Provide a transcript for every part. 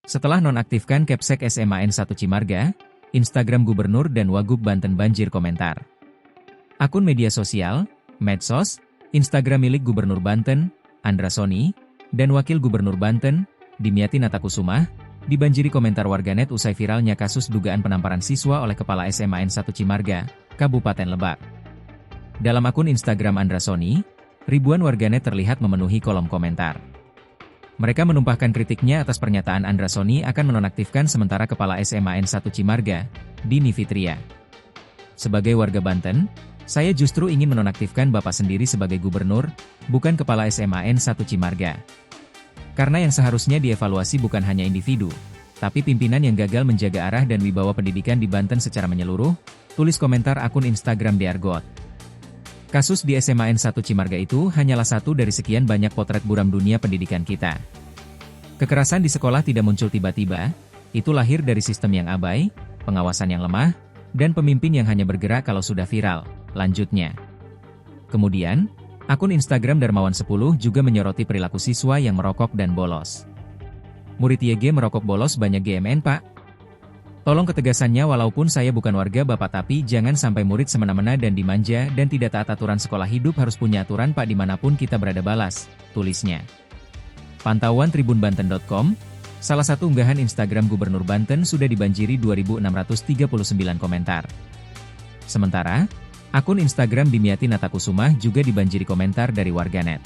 Setelah nonaktifkan Kepsek SMA N1 Cimarga, Instagram Gubernur dan Wagub Banten banjir komentar. Akun media sosial, medsos, Instagram milik Gubernur Banten, Andra Soni, dan Wakil Gubernur Banten, Dimyati Natakusumah, dibanjiri komentar warganet usai viralnya kasus dugaan penamparan siswa oleh Kepala SMA N1 Cimarga, Kabupaten Lebak. Dalam akun Instagram Andra Soni, ribuan warganet terlihat memenuhi kolom komentar. Mereka menumpahkan kritiknya atas pernyataan Andra Soni akan menonaktifkan sementara Kepala SMA N1 Cimarga, Dini Fitria. Sebagai warga Banten, saya justru ingin menonaktifkan Bapak sendiri sebagai gubernur, bukan Kepala SMA N1 Cimarga. Karena yang seharusnya dievaluasi bukan hanya individu, tapi pimpinan yang gagal menjaga arah dan wibawa pendidikan di Banten secara menyeluruh, tulis komentar akun Instagram Deargot. Kasus di SMA N1 Cimarga itu hanyalah satu dari sekian banyak potret buram dunia pendidikan kita. Kekerasan di sekolah tidak muncul tiba-tiba, itu lahir dari sistem yang abai, pengawasan yang lemah, dan pemimpin yang hanya bergerak kalau sudah viral, lanjutnya. Kemudian, akun Instagram Darmawan 10 juga menyoroti perilaku siswa yang merokok dan bolos. Murid YG merokok bolos banyak GMN Pak. Tolong ketegasannya walaupun saya bukan warga Bapak tapi jangan sampai murid semena-mena dan dimanja dan tidak taat aturan sekolah hidup harus punya aturan Pak dimanapun kita berada balas, tulisnya. Pantauan tribunbanten.com, salah satu unggahan Instagram Gubernur Banten sudah dibanjiri 2.639 komentar. Sementara, akun Instagram Dimyati Natakusumah juga dibanjiri komentar dari warganet.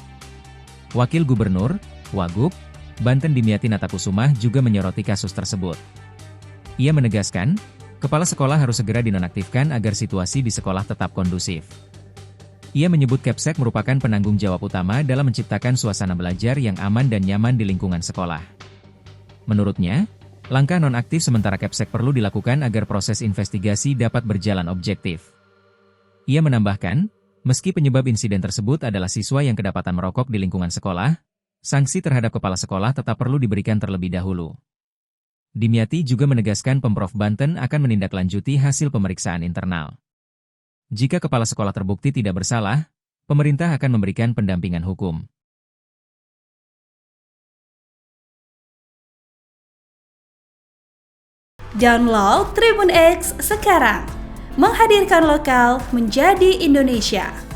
Wakil Gubernur, Wagub, Banten Dimyati Natakusumah juga menyoroti kasus tersebut. Ia menegaskan, kepala sekolah harus segera dinonaktifkan agar situasi di sekolah tetap kondusif. Ia menyebut Kepsek merupakan penanggung jawab utama dalam menciptakan suasana belajar yang aman dan nyaman di lingkungan sekolah. Menurutnya, langkah nonaktif sementara Kepsek perlu dilakukan agar proses investigasi dapat berjalan objektif. Ia menambahkan, meski penyebab insiden tersebut adalah siswa yang kedapatan merokok di lingkungan sekolah, sanksi terhadap kepala sekolah tetap perlu diberikan terlebih dahulu. Dimyati juga menegaskan Pemprov Banten akan menindaklanjuti hasil pemeriksaan internal. Jika kepala sekolah terbukti tidak bersalah, pemerintah akan memberikan pendampingan hukum. Download Tribun X sekarang, menghadirkan lokal menjadi Indonesia.